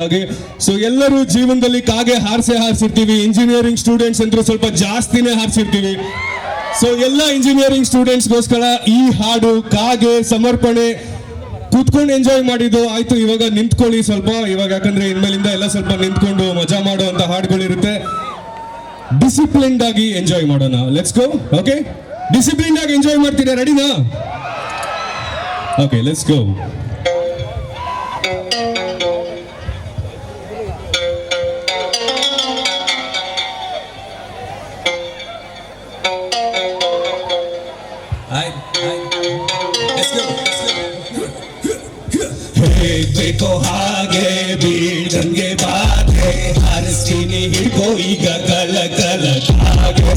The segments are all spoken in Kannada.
ಹಾಗೆ ಸೊ ಎಲ್ಲರೂ ಜೀವನದಲ್ಲಿ ಕಾಗೆ ಹಾರಿಸಿರ್ತೀವಿ. ಇಂಜಿನಿಯರಿಂಗ್ ಸ್ಟೂಡೆಂಟ್ಸ್ ಅಂದ್ರೆ ಸ್ವಲ್ಪ ಜಾಸ್ತಿನೇ ಹಾರಿಸಿರ್ತೀವಿ. ಸೊ ಎಲ್ಲ ಇಂಜಿನಿಯರಿಂಗ್ ಸ್ಟೂಡೆಂಟ್ಸ್ಗೋಸ್ಕರ ಈ ಹಾಡು ಕಾಗೆ ಸಮರ್ಪಣೆ. ಕೂತ್ಕೊಂಡು ಎಂಜಾಯ್ ಮಾಡಿದ್ದು ಆಯ್ತು, ಇವಾಗ ನಿಂತ್ಕೊಳ್ಳಿ ಸ್ವಲ್ಪ. ಇವಾಗ ಯಾಕಂದ್ರೆ ಇನ್ಮೇಲಿಂದ ಎಲ್ಲ ಸ್ವಲ್ಪ ನಿಂತ್ಕೊಂಡು ಮಜಾ ಮಾಡುವಂತ ಹಾಡುಗಳಿರುತ್ತೆ. ಡಿಸಿಪ್ಲಿನ್ಡ್ ಆಗಿ ಎಂಜಾಯ್ ಮಾಡೋಣ. Let's go. ಓಕೆ, ಡಿಸಿಪ್ಲಿನ್ಡ್ ಆಗಿ ಎಂಜಾಯ್ ಮಾಡ್ತೀರಾ? ರೆಡಿನಾ? Okay, let's go. ಬೇಕೋ ಹಾಗೆ ಬೀಳ್ದಂಗೆ ಬಾಧೆ ಹಾರಿಸ್ತೀನಿ ಹಿಡ್ಕೋ ಈಗ ಕಲ ಕಲ ಹಾಗೆ.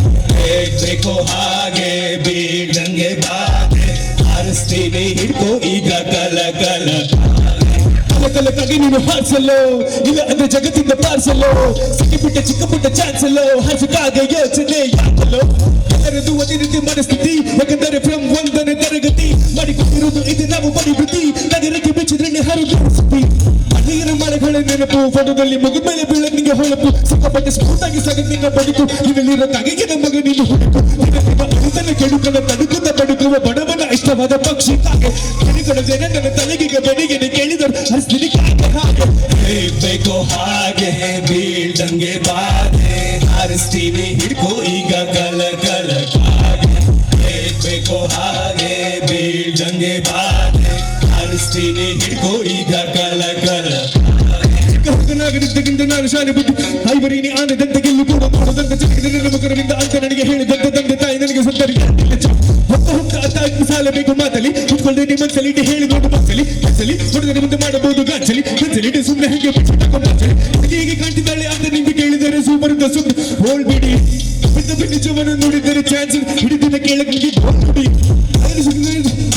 ಬೇಕೋ ಹಾಗೆ ಬೀಳ್ದಂಗೆ ಬಾಧೆ ಹಾರಿಸ್ತೀನಿ ಹಿಡ್ಕೋ ಈಗ ಕಲ ಕಲ ಕಲಕಾಗಿ ನೀನು ಹಾರಿಸಲು ಇಲ್ಲ ಅಂದ್ರೆ ಜಗತ್ತಿಂದ ಪಾರಿಸಲು. ಸಿಕ್ಕಿಬಿಟ್ಟ ಚಿಕ್ಕ ಪುಟ್ಟ ಚಾನ್ಸಲು ಹಾರಿಸಕ್ಕಾಗ ಯೋಚನೆ ಯಾಕಲು. ಎಲ್ಲರದು ಒಂದೇ ರೀತಿ ಮನಸ್ಥಿತಿ, ಯಾಕಂದರೆ ಫ್ರಮ್ ಒಂದನೇ ತರಗತಿ ಮಾಡಿಕೊಂಡಿರುವುದು ಇದು ನಾವು ಪರಿವೃತ್ತಿ. ನಗರಕ್ಕೆ ಬೆಚ್ಚಿದ್ರೆ ಹರಿಸುತ್ತಿ ಅಲ್ಲಿನ ಮಳೆಗಳ ನೆನಪು ಫೋಟೋದಲ್ಲಿ ಮುಗಿದ ಮೇಲೆ ಬೀಳನಿಗೆ ಹೊಳಪು. ಸಿಕ್ಕಾಪಟ್ಟೆ ಸ್ಮೂತ್ ಆಗಿ ಸಾಗಿ ನಿನ್ನ ಬದುಕು. ಇವಲ್ಲಿರೋ ಕಾಗೆಗಿನ ಮಗ ನೀನು ಹುಡುಕು. ಅನುತನ ಕೆಡುಕನ ತಡುಕುತ್ತ ಬದುಕುವ ಬಡವನ ಇಷ್ಟವಾದ ಪಕ್ಷಿ ಕಾಗೆ. ಕೆಣಗಳ ಜನ ನನ್ನ ತಲೆಗೆ ಬೆಳಿಗ್ಗೆ ಕೇಳಿದರು ಹರಿಸ್ತೀನಿ ಕಾಗೆ ಹಾಗೆ. ಬೇಕೋ ಹಾಗೆ ಬೀಳ್ದಂಗೆ ಬಾಧೆ ಹಾರಿಸ್ತೀನಿ ಹಿಡ್ಕೋ ಈಗ ಕಲ ಕಲ ಕಾಗೆ. ಬೇಕೋ ಹಾಗೆ ಬೀಳ್ದಂಗೆ ಬಾಧೆ ಹಾರಿಸ್ತೀನಿ ಹಿಡ್ಕೋ ಈಗ ಕಲ ಕಲ. ನಾಗರಿಕಗಿಂತ ನಾನು ಶಾಲೆ ಬಿಟ್ಟು ಐವರಿನಿ ಆನದಂತೆ ಗೆಲ್ಲು ಕೂಡ ಮಾಡೋದಂತ ಚಿಕ್ಕ ನನ್ನ ಮಗರವಿಂದ ಅಂತ ನನಗೆ ಹೇಳಿದಂತೆ ತಂದೆ ತಾಯಿ ನನಗೆ ಸತ್ತರಿ ಹೊತ್ತ ಹೊತ್ತ ಅತ್ತಾಗಿ ಸಾಲ ಬೇಕು ಮಾತಲಿ ಕುತ್ಕೊಳ್ಳದೆ ನಿಮ್ಮ ಮನಸ್ಸಲ್ಲಿ ಹೇಳಿ ನೋಡು ಮನಸ್ಸಲ್ಲಿ ಮನಸ್ಸಲ್ಲಿ ಹೊಡೆದರೆ ಮುಂದೆ ಮಾಡಬಹುದು ಗಾಂಚಲಿ ಮನಸ್ಸಲ್ಲಿ ಸುಮ್ಮನೆ ಹೇಗೆ ಬಿಚ್ಚಿಟ್ಟಕೊಂಡಾಚಲಿ ಹೇಗೆ ಕಾಣ್ತಿದ್ದಾಳೆ ಅಂತ ನಿಮ್ಗೆ ಕೇಳಿದರೆ ಸೂಪರ್ ಅಂತ ಸುಮ್ಮನೆ ಹೋಳ್ಬೇಡಿ. ನಿಜವನ್ನು ನೋಡಿದರೆ ಚಾನ್ಸ್ ಹಿಡಿದಿನ ಕೇಳಕ್ಕೆ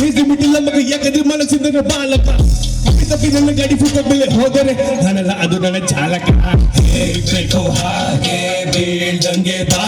ನೋಡಿ ಬಿಟ್ಟಿಲ್ಲ ಮಗ, ಯಾಕಂದ್ರೆ ಮನಸ್ಸಿಂದ ಬಾಲಕ ತಪ್ಪಿ ನನ್ನ ಗಾಡಿ ಫುಟ್ಟ ಮೇಲೆ ಹೋದರೆ ನಾನಲ್ಲ ಅದು ನನ್ನ ಚಾಲಕ. ಬೇಕೋ ಹಾಗೆ ಬೀಳ್ದಂಗೆ ಬಾ